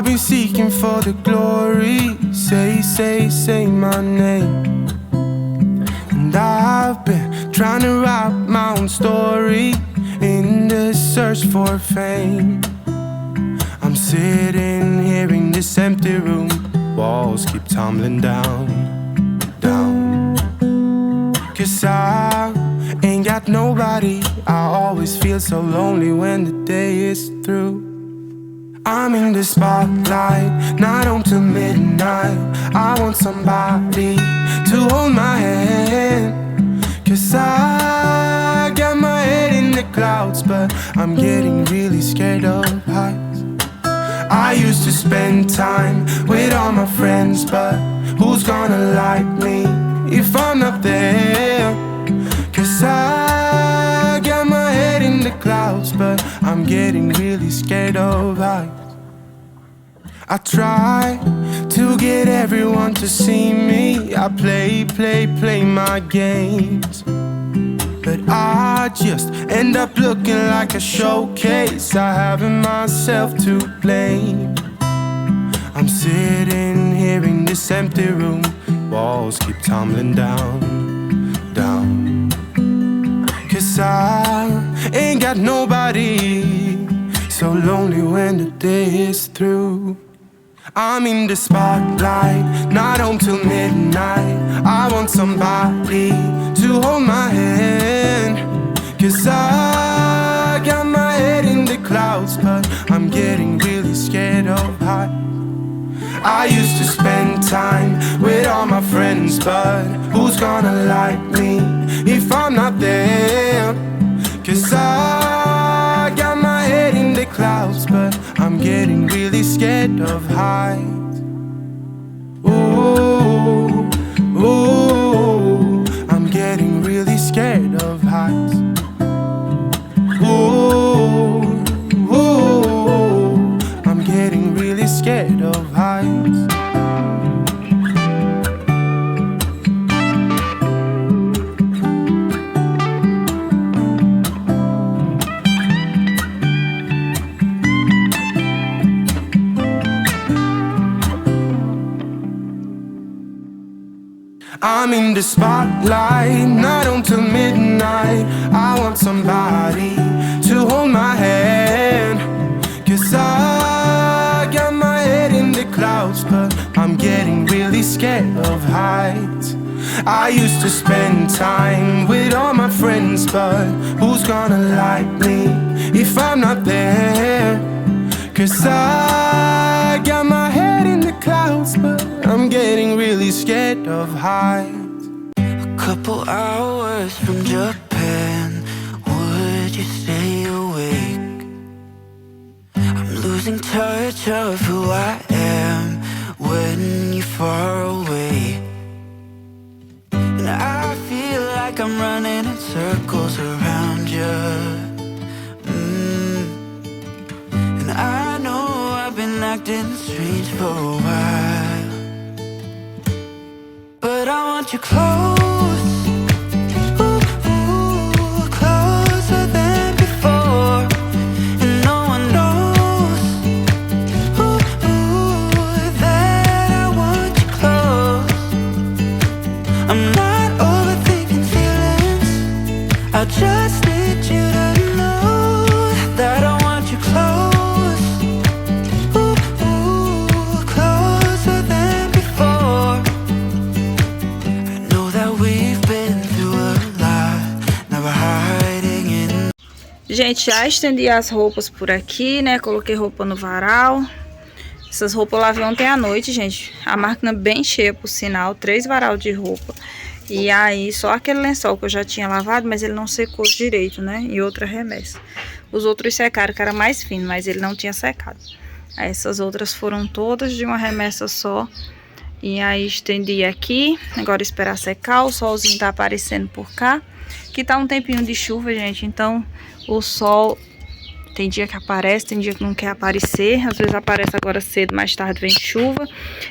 I've been seeking for the glory. Say my name. And I've been trying to write my own story in the search for fame. I'm sitting here in this empty room. Walls keep tumbling down. 'Cause I ain't got nobody. I always feel so lonely when the day is through. I'm in the spotlight, not on till midnight. I want somebody to hold my hand. 'Cause I got my head in the clouds, but I'm getting really scared of heights. I used to spend time with all my friends, but who's gonna like me if I'm not there? 'Cause I got my head in the clouds, but I'm getting really scared of heights. I try to get everyone to see me. I play my games, but I just end up looking like a showcase. I haven't myself to blame. I'm sitting here in this empty room. Walls keep tumbling down. 'Cause I ain't got nobody. So lonely when the day is through. I'm in the spotlight, not home till midnight. I want somebody to hold my hand. 'Cause I got my head in the clouds, but I'm getting really scared of heights. I used to spend time with all my friends, but who's gonna like me if I'm not there? 'Cause I got my head in the clouds, but I'm getting really scared of heights. Ooh, ooh, I'm getting really scared of heights. Ooh, ooh, I'm getting really scared of heights. I'm in the spotlight, not until midnight. I want somebody to hold my hand. 'Cause I got my head in the clouds, but I'm getting really scared of heights. I used to spend time with all my friends, but who's gonna like me if I'm not there? 'Cause I got my head in the clouds, but I'm getting really scared of heights. A couple hours from Japan, would you stay awake? I'm losing touch of who I am when you're far away. And I feel like I'm running in circles around you. And I know I've been acting strange for a while, but I want you close, ooh, ooh, closer than before. And no one knows, ooh, ooh, that I want you close. I'm not overthinking feelings, I just need you to know that I want you close. Gente, já estendi as roupas por aqui, né? Coloquei roupa no varal. Essas roupas eu lavei ontem à noite, gente. A máquina bem cheia, por sinal. 3 varal de roupa. E aí, só aquele lençol que eu já tinha lavado, mas ele não secou direito, né? E outra remessa. Os outros secaram, que era mais fino, mas ele não tinha secado. Aí, essas outras foram todas de uma remessa só. E aí, estendi aqui. Agora esperar secar. O solzinho tá aparecendo por cá. Aqui tá um tempinho de chuva, gente. Então, o sol tem dia que aparece, tem dia que não quer aparecer. Às vezes aparece agora cedo, mais tarde vem chuva.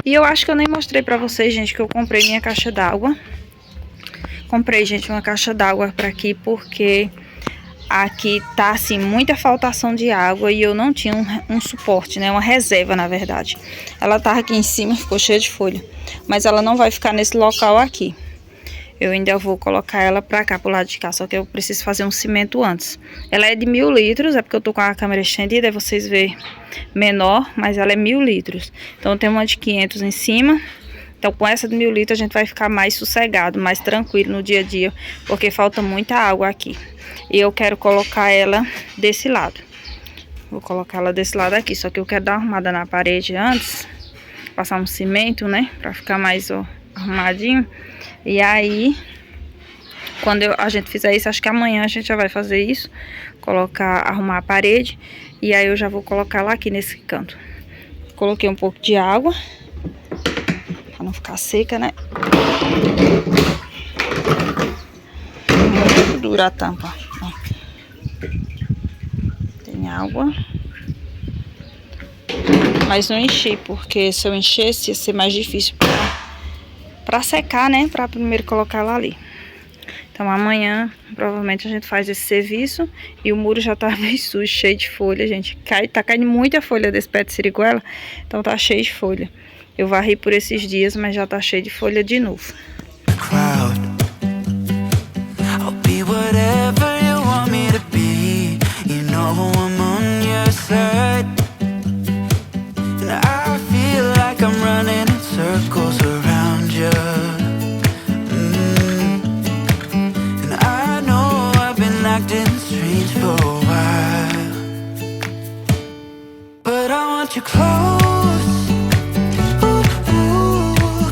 E eu acho que eu nem mostrei pra vocês, gente, que eu comprei minha caixa d'água. Comprei, gente, uma caixa d'água pra aqui, porque aqui tá assim muita faltação de água e eu não tinha um suporte, né, uma reserva na verdade. Ela tava aqui em cima, ficou cheia de folha, mas ela não vai ficar nesse local aqui. Eu ainda vou colocar ela pra cá, pro lado de cá, só que eu preciso fazer um cimento antes. Ela é de 1000 litros, é porque eu tô com a câmera estendida, aí vocês verem menor, mas ela é 1000 litros. Então tem uma de 500 em cima. Então com essa de 1000 litros a gente vai ficar mais sossegado, mais tranquilo no dia a dia, porque falta muita água aqui. E eu quero colocar ela desse lado. Vou colocar ela desse lado aqui, só que eu quero dar uma arrumada na parede antes. Passar um cimento, né, pra ficar mais arrumadinho. E aí, quando a gente fizer isso, acho que amanhã a gente já vai fazer isso. Arrumar a parede. E aí eu já vou colocar ela aqui nesse canto. Coloquei um pouco de água. Pra não ficar seca, né? Muito dura a tampa. Ó. Tem água. Mas não enchi, porque se eu enchesse ia ser mais difícil pra secar, né? Pra primeiro colocar ela ali. Então amanhã provavelmente a gente faz esse serviço. E o muro já tá bem sujo, cheio de folha, gente. Tá caindo muita folha desse pé de siriguela. Então tá cheio de folha. Eu varri por esses dias, mas já tá cheio de folha de novo. You close,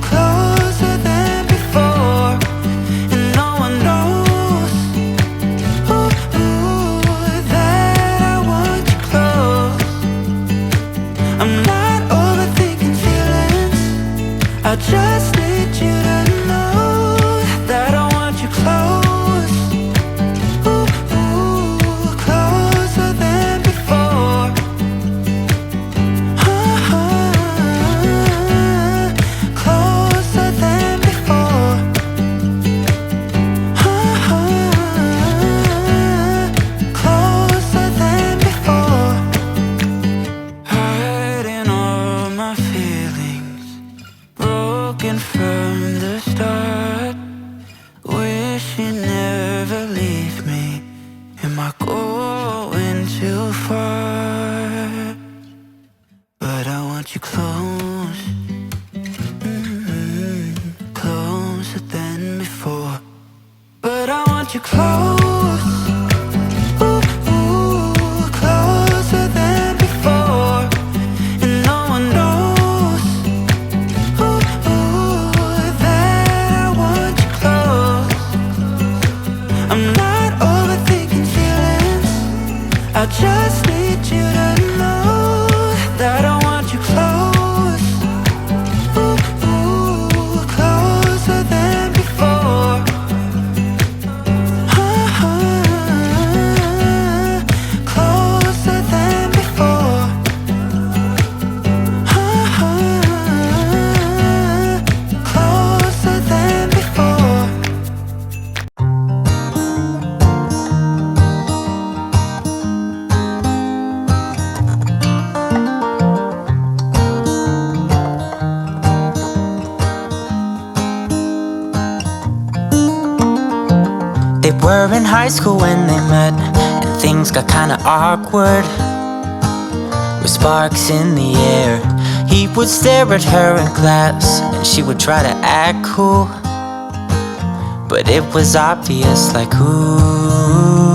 closer than before, and no one knows that I want you close. I'm not overthinking feelings, I just need you to know that I want you close. Closer than before. From the start, wish you never leave me. Am I going too far? But I want you close, closer than before. But I want you close. Closer than before, and no one knows that I want you close. I'm not overthinking feelings, I just need you to know that I want you close. Closer than before. Closer than before. Closer than before. They were in high school when they met, and things got kinda awkward. With sparks in the air, he would stare at her in class, and she would try to act cool. But it was obvious, like, ooh,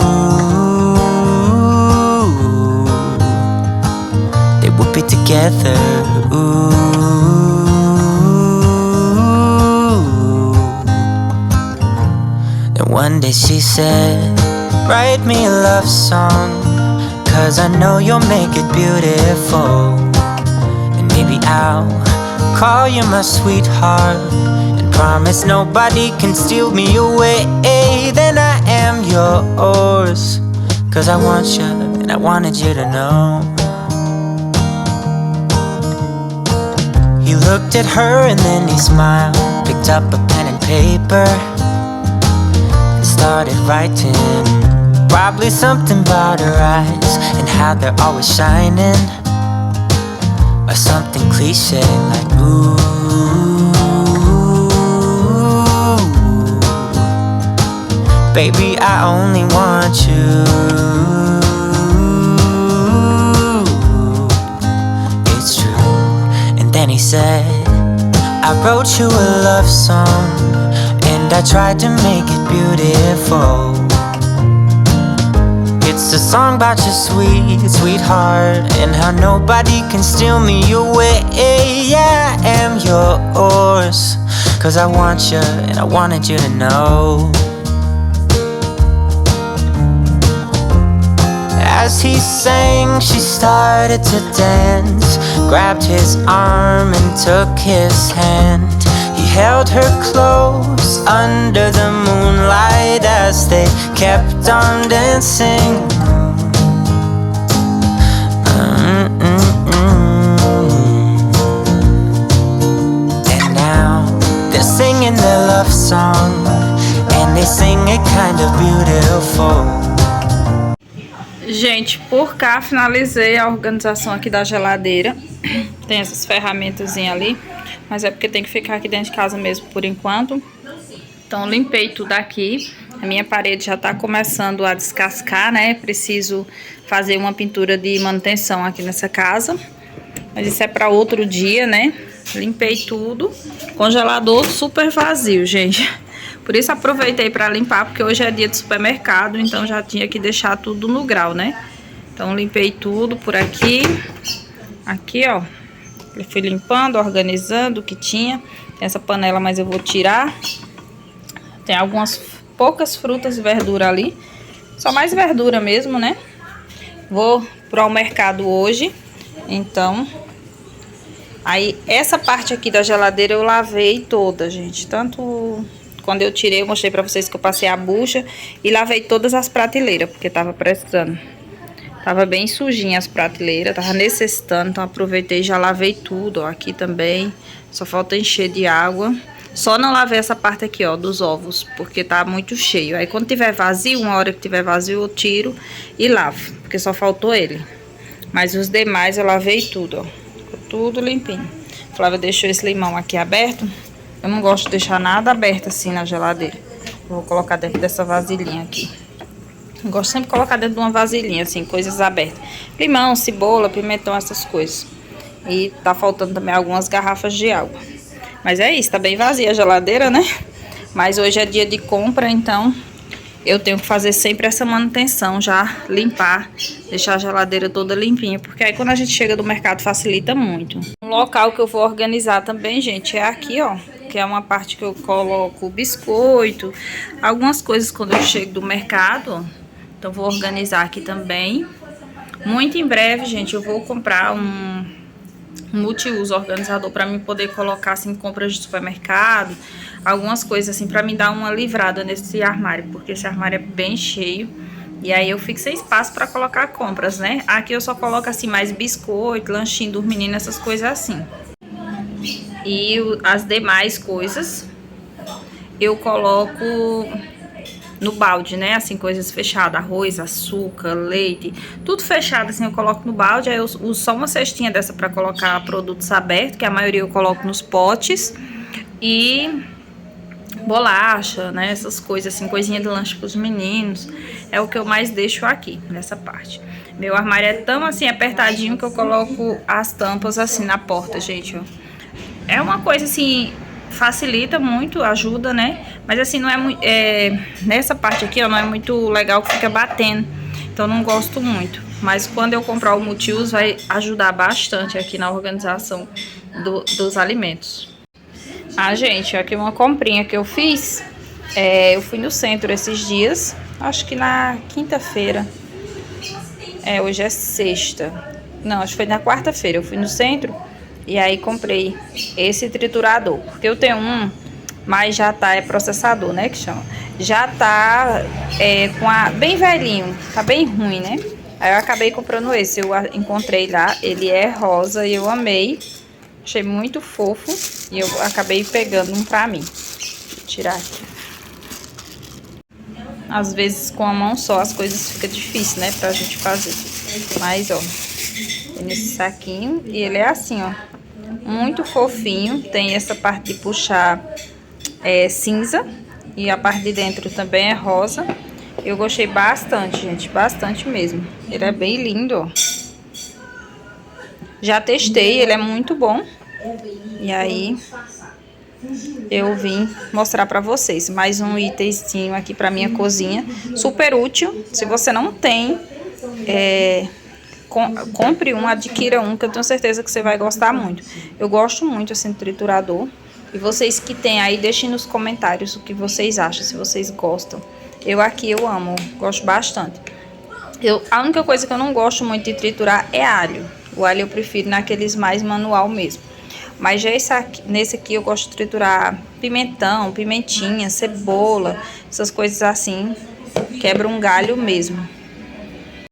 they would be together, ooh. One day she said, write me a love song, 'cause I know you'll make it beautiful. And maybe I'll call you my sweetheart, and promise nobody can steal me away. Then I am yours, 'cause I want you, and I wanted you to know. He looked at her and then he smiled, picked up a pen and paper, started writing Probably something about her eyes and how they're always shining, or something cliche like ooh. Baby, I only want you. It's true. And then he said, I wrote you a love song, and I tried to make it beautiful. It's a song about your sweet, sweetheart, and how nobody can steal me away. Yeah, I am yours, 'cause I want you, and I wanted you to know. As he sang, she started to dance, grabbed his arm and took his hand. He held her close under the moonlight as they kept on dancing. And now they're singing their love song, and they sing it kind of beautiful. Gente, por cá finalizei a organização aqui da geladeira. Tem essas ferramentazinhas ali, mas é porque tem que ficar aqui dentro de casa mesmo por enquanto. Então limpei tudo aqui. A minha parede já tá começando a descascar, né? Preciso fazer uma pintura de manutenção aqui nessa casa. Mas isso é para outro dia, né? Limpei tudo. Congelador super vazio, gente. Por isso aproveitei para limpar, porque hoje é dia de supermercado, então já tinha que deixar tudo no grau, né? Então limpei tudo por aqui. Aqui, ó. Eu fui limpando, organizando o que tinha. Tem essa panela, mas eu vou tirar. Tem algumas poucas frutas e verdura ali. Só mais verdura mesmo, né? Vou para o mercado hoje. Então, aí essa parte aqui da geladeira eu lavei toda, gente. Tanto quando eu tirei, eu mostrei pra vocês que eu passei a bucha e lavei todas as prateleiras, porque tava precisando. Tava bem sujinha as prateleiras, tava necessitando, então aproveitei e já lavei tudo, ó. Aqui também, só falta encher de água. Só não lavei essa parte aqui, ó, dos ovos, porque tá muito cheio. Aí quando tiver vazio, uma hora que tiver vazio, eu tiro e lavo, porque só faltou ele. Mas os demais eu lavei tudo, ó. Ficou tudo limpinho. Flávia deixou esse limão aqui aberto. Eu não gosto de deixar nada aberto assim na geladeira. Eu vou colocar dentro dessa vasilhinha aqui. Eu gosto sempre de colocar dentro de uma vasilhinha, assim, coisas abertas. Limão, cebola, pimentão, essas coisas. E tá faltando também algumas garrafas de água. Mas é isso, tá bem vazia a geladeira, né? Mas hoje é dia de compra, então eu tenho que fazer sempre essa manutenção, já limpar, deixar a geladeira toda limpinha, porque aí quando a gente chega do mercado facilita muito. Um local que eu vou organizar também, gente, é aqui, ó, que é uma parte que eu coloco biscoito, algumas coisas quando eu chego do mercado. Então vou organizar aqui também. Muito em breve, gente, eu vou comprar um multiuso organizador para mim poder colocar assim compras de supermercado, algumas coisas assim para me dar uma livrada nesse armário, porque esse armário é bem cheio e aí eu fico sem espaço para colocar compras, né? Aqui eu só coloco assim mais biscoito, lanchinho dos meninos, essas coisas assim. E as demais coisas eu coloco no balde, né? Assim, coisas fechadas, arroz, açúcar, leite, tudo fechado assim eu coloco no balde. Aí eu uso só uma cestinha dessa para colocar produtos abertos, que a maioria eu coloco nos potes. E bolacha, né? Essas coisas assim, coisinha de lanche pros meninos. É o que eu mais deixo aqui, nessa parte. Meu armário é tão assim apertadinho que eu coloco as tampas assim na porta, gente, ó. É uma coisa assim, facilita muito, ajuda, né? Mas assim, não é muito... nessa parte aqui, ó, não é muito legal que fica batendo. Então não gosto muito. Mas quando eu comprar o multiuso, vai ajudar bastante aqui na organização dos alimentos. Ah, gente, aqui uma comprinha que eu fiz. Eu fui no centro esses dias. Acho que na quinta-feira. Hoje é sexta. Não, acho que foi na quarta-feira. Eu fui no centro. E aí comprei esse triturador, porque eu tenho um, mas já tá, processador, né, que chama. Já tá bem velhinho, tá bem ruim, né? Aí eu acabei comprando esse, eu encontrei lá, ele é rosa e eu amei. Achei muito fofo e eu acabei pegando um pra mim. Vou tirar aqui. às vezes com a mão só as coisas ficam difíceis, né, pra gente fazer. Mas, ó, tem nesse saquinho e ele é assim, ó, muito fofinho. Tem essa parte de puxar cinza e a parte de dentro também é rosa. Eu gostei bastante, gente, bastante mesmo. Ele é bem lindo, ó. Já testei, ele é muito bom. E aí eu vim mostrar pra vocês mais um itemzinho aqui pra minha cozinha, super útil. Se você não tem, compre um, adquira um, que eu tenho certeza que você vai gostar muito. Eu gosto muito assim do triturador. E vocês que tem aí, deixem nos comentários o que vocês acham, se vocês gostam. Eu amo, gosto bastante. A única coisa que eu não gosto muito de triturar é alho. O alho eu prefiro naqueles mais manual mesmo. Mas já nesse aqui eu gosto de triturar pimentão, pimentinha, cebola, essas coisas assim. Quebra um galho mesmo.